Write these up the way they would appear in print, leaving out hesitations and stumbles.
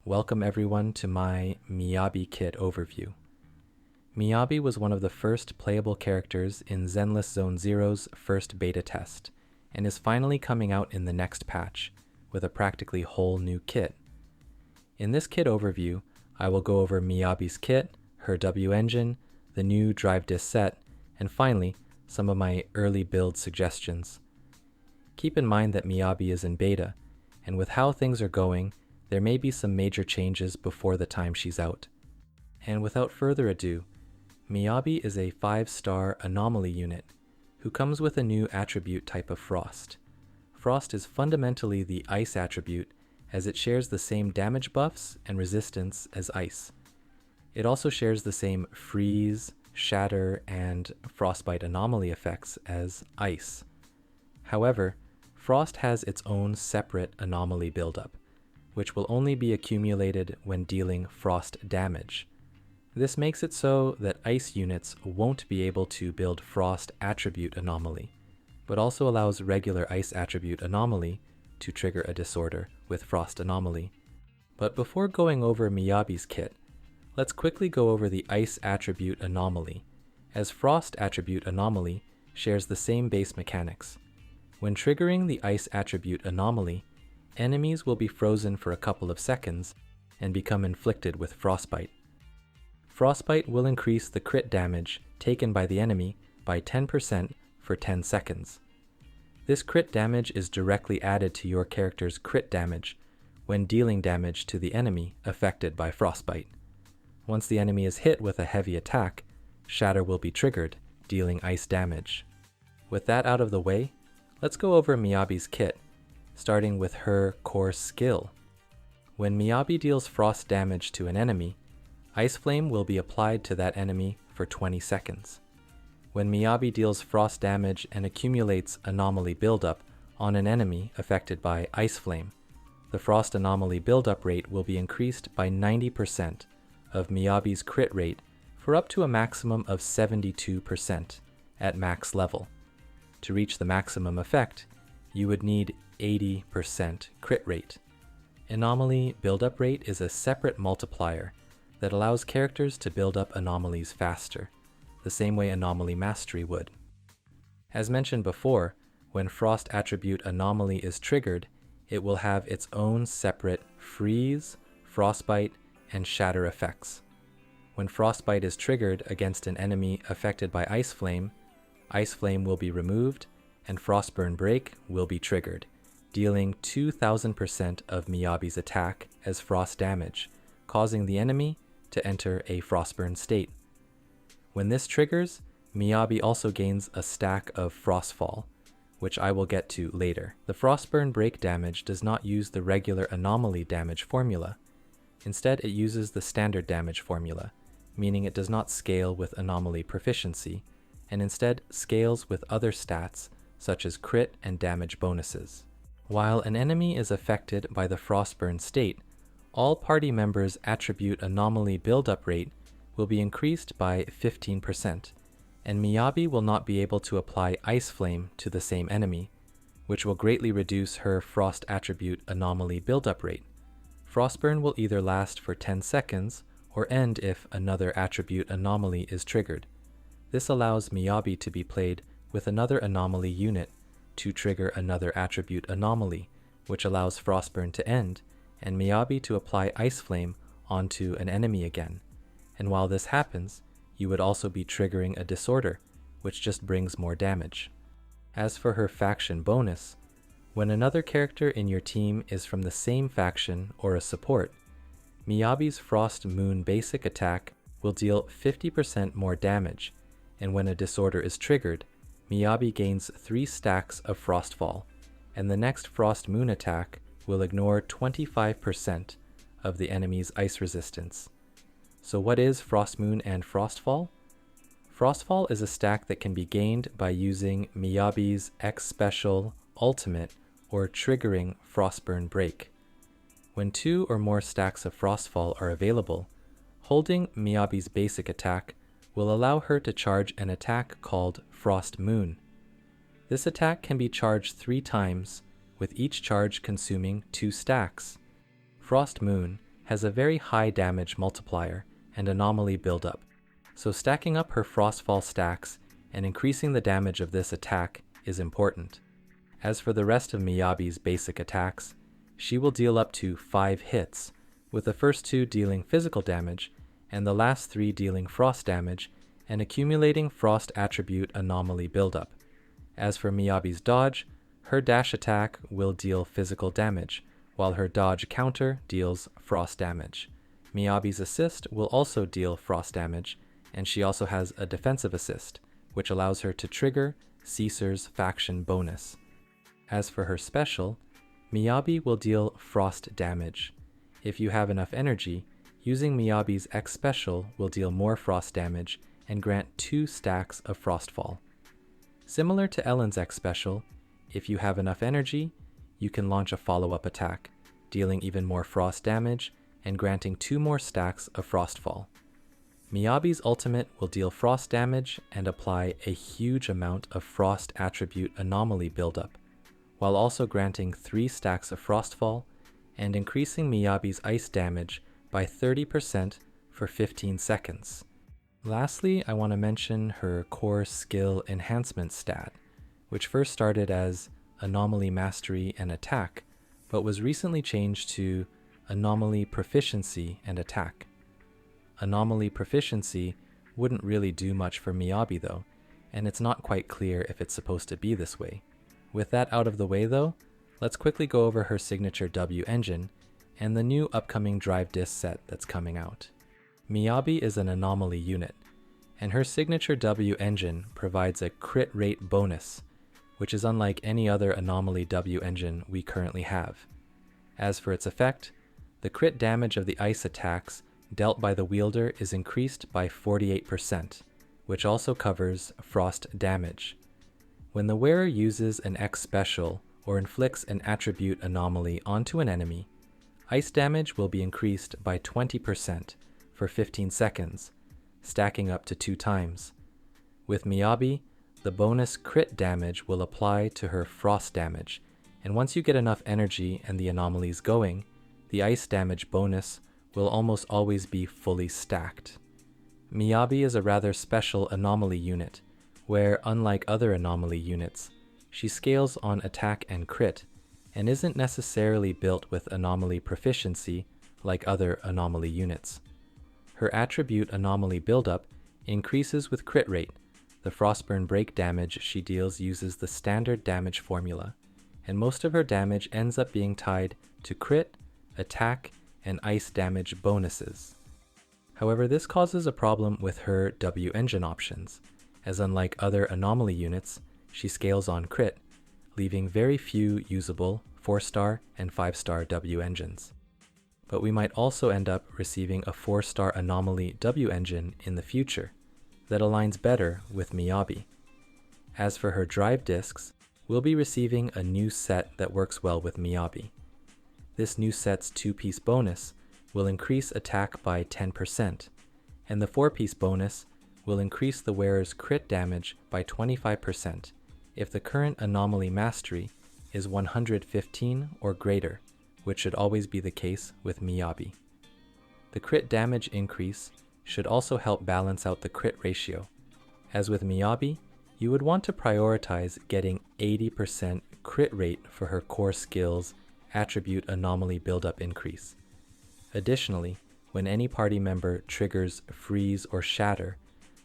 Welcome everyone to my Miyabi kit overview. Miyabi was one of the first playable characters in Zenless Zone Zero's first beta test, and is finally coming out in the next patch, with a practically whole new kit. In this kit overview, I will go over Miyabi's kit, her W-Engine, the new drive disk set, and finally, some of my early build suggestions. Keep in mind that Miyabi is in beta, and with how things are going, there may be some major changes before the time she's out. And without further ado, Miyabi is a 5-star Anomaly unit, who comes with a new attribute type of Frost. Frost is fundamentally the Ice attribute, as it shares the same damage buffs and resistance as Ice. It also shares the same Freeze, Shatter, and Frostbite Anomaly effects as Ice. However, Frost has its own separate Anomaly buildup, which will only be accumulated when dealing Frost damage. This makes it so that Ice units won't be able to build Frost attribute Anomaly, but also allows regular Ice attribute Anomaly to trigger a disorder with Frost Anomaly. But before going over Miyabi's kit, let's quickly go over the Ice attribute Anomaly, as Frost attribute Anomaly shares the same base mechanics. When triggering the Ice attribute Anomaly, enemies will be frozen for a couple of seconds and become inflicted with Frostbite. Frostbite will increase the crit damage taken by the enemy by 10% for 10 seconds. This crit damage is directly added to your character's crit damage when dealing damage to the enemy affected by Frostbite. Once the enemy is hit with a heavy attack, Shatter will be triggered, dealing Ice damage. With that out of the way, let's go over Miyabi's kit, starting with her core skill. When Miyabi deals Frost damage to an enemy, Ice Flame will be applied to that enemy for 20 seconds. When Miyabi deals Frost damage and accumulates Anomaly buildup on an enemy affected by Ice Flame, the Frost Anomaly buildup rate will be increased by 90% of Miyabi's crit rate for up to a maximum of 72% at max level. To reach the maximum effect, you would need 80% crit rate. Anomaly buildup rate is a separate multiplier that allows characters to build up anomalies faster, the same way Anomaly Mastery would. As mentioned before, when Frost attribute Anomaly is triggered, it will have its own separate Freeze, Frostbite, and Shatter effects. When Frostbite is triggered against an enemy affected by Ice Flame will be removed, and Frostburn Break will be triggered, dealing 2000% of Miyabi's attack as frost damage, causing the enemy to enter a Frostburn state. When this triggers, Miyabi also gains a stack of Frostfall, which I will get to later. The Frostburn Break damage does not use the regular Anomaly damage formula. Instead, it uses the standard damage formula, meaning it does not scale with Anomaly proficiency, and instead scales with other stats such as crit and damage bonuses. While an enemy is affected by the Frostburn state, all party members' attribute Anomaly buildup rate will be increased by 15%, and Miyabi will not be able to apply Ice Flame to the same enemy, which will greatly reduce her Frost attribute Anomaly buildup rate. Frostburn will either last for 10 seconds or end if another attribute Anomaly is triggered. This allows Miyabi to be played with another Anomaly unit to trigger another attribute Anomaly, which allows Frostburn to end, and Miyabi to apply Ice Flame onto an enemy again. And while this happens, you would also be triggering a disorder, which just brings more damage. As for her faction bonus, when another character in your team is from the same faction or a support, Miyabi's Frost Moon basic attack will deal 50% more damage, and when a disorder is triggered, Miyabi gains 3 stacks of Frostfall, and the next Frost Moon attack will ignore 25% of the enemy's ice resistance. So what is Frost Moon and Frostfall? Frostfall is a stack that can be gained by using Miyabi's X Special, Ultimate, or triggering Frostburn Break. When 2 or more stacks of Frostfall are available, holding Miyabi's basic attack will allow her to charge an attack called Frost Moon. This attack can be charged 3 times, with each charge consuming 2 stacks. Frost Moon has a very high damage multiplier and anomaly buildup, so stacking up her Frostfall stacks and increasing the damage of this attack is important. As for the rest of Miyabi's basic attacks, she will deal up to 5 hits, with the first 2 dealing physical damage and the last 3 dealing frost damage and accumulating frost attribute anomaly buildup. As for Miyabi's dodge, her dash attack will deal physical damage, while her dodge counter deals frost damage. Miyabi's assist will also deal frost damage, and she also has a defensive assist, which allows her to trigger Caesar's faction bonus. As for her special, Miyabi will deal frost damage. If you have enough energy, using Miyabi's X special will deal more frost damage and grant 2 stacks of Frostfall. Similar to Ellen's X special, if you have enough energy, you can launch a follow-up attack, dealing even more frost damage and granting 2 more stacks of Frostfall. Miyabi's ultimate will deal frost damage and apply a huge amount of frost attribute anomaly buildup, while also granting 3 stacks of Frostfall and increasing Miyabi's ice damage by 30% for 15 seconds. Lastly, I want to mention her core skill enhancement stat, which first started as Anomaly Mastery and Attack, but was recently changed to Anomaly Proficiency and Attack. Anomaly Proficiency wouldn't really do much for Miyabi though, and it's not quite clear if it's supposed to be this way. With that out of the way though, let's quickly go over her signature W-Engine and the new upcoming drive disc set that's coming out. Miyabi is an anomaly unit, and her signature W-Engine provides a crit rate bonus, which is unlike any other anomaly W-Engine we currently have. As for its effect, the crit damage of the ice attacks dealt by the wielder is increased by 48%, which also covers frost damage. When the wearer uses an X special or inflicts an attribute anomaly onto an enemy, ice damage will be increased by 20% for 15 seconds, stacking up to 2 times. With Miyabi, the bonus crit damage will apply to her frost damage, and once you get enough energy and the anomalies going, the ice damage bonus will almost always be fully stacked. Miyabi is a rather special anomaly unit, where unlike other anomaly units, she scales on attack and crit, and isn't necessarily built with anomaly proficiency like other anomaly units. Her attribute anomaly buildup increases with crit rate. The Frostburn break damage she deals uses the standard damage formula, and most of her damage ends up being tied to crit, attack, and ice damage bonuses. However, this causes a problem with her W-Engine options, as unlike other anomaly units, she scales on crit, leaving very few usable 4-star and 5-star W-Engines. But we might also end up receiving a 4-star anomaly W-Engine in the future that aligns better with Miyabi. As for her drive discs, we'll be receiving a new set that works well with Miyabi. This new set's 2-piece bonus will increase attack by 10%, and the 4-piece bonus will increase the wearer's crit damage by 25% if the current anomaly mastery is 115 or greater, which should always be the case with Miyabi. The crit damage increase should also help balance out the crit ratio. As with Miyabi, you would want to prioritize getting 80% crit rate for her core skills attribute anomaly buildup increase. Additionally, when any party member triggers freeze or shatter,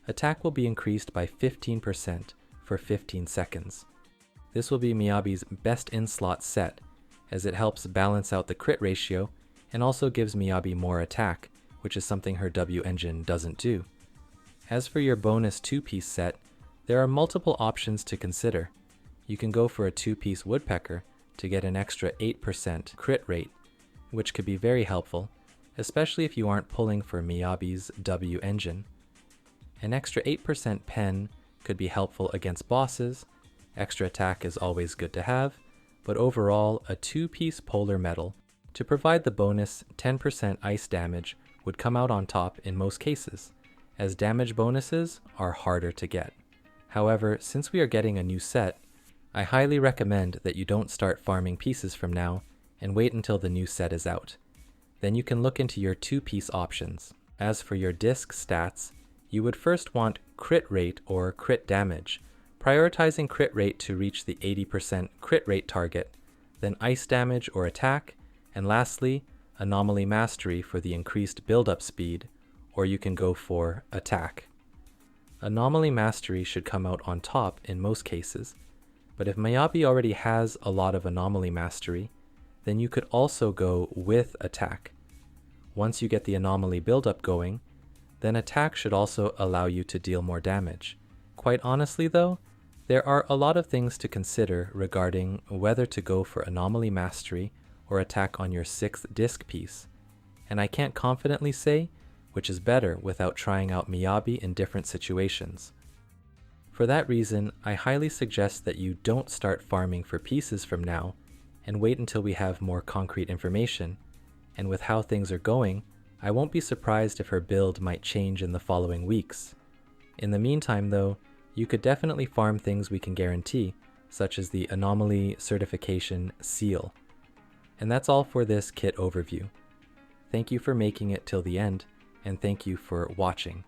attack will be increased by 15% for 15 seconds. This will be Miyabi's best in-slot set, as it helps balance out the crit ratio and also gives Miyabi more attack, which is something her W-Engine doesn't do. As for your bonus 2-piece set, there are multiple options to consider. You can go for a 2-piece woodpecker to get an extra 8% crit rate, which could be very helpful, especially if you aren't pulling for Miyabi's W-Engine. An extra 8% pen could be helpful against bosses. Extra attack is always good to have, but overall, a 2-piece polar metal to provide the bonus 10% ice damage would come out on top in most cases, as damage bonuses are harder to get. However, since we are getting a new set, I highly recommend that you don't start farming pieces from now and wait until the new set is out. Then you can look into your 2-piece options. As for your disc stats, you would first want crit rate or crit damage, prioritizing crit rate to reach the 80% crit rate target, then ice damage or attack, and lastly, anomaly mastery for the increased build-up speed, or you can go for attack. Anomaly mastery should come out on top in most cases, but if Miyabi already has a lot of anomaly mastery, then you could also go with attack. Once you get the anomaly build-up going, then attack should also allow you to deal more damage. Quite honestly though, there are a lot of things to consider regarding whether to go for anomaly mastery or attack on your 6th disc piece, and I can't confidently say which is better without trying out Miyabi in different situations. For that reason, I highly suggest that you don't start farming for pieces from now and wait until we have more concrete information, and with how things are going, I won't be surprised if her build might change in the following weeks. In the meantime though, you could definitely farm things we can guarantee, such as the Anomaly Certification Seal. And that's all for this kit overview. Thank you for making it till the end, and thank you for watching.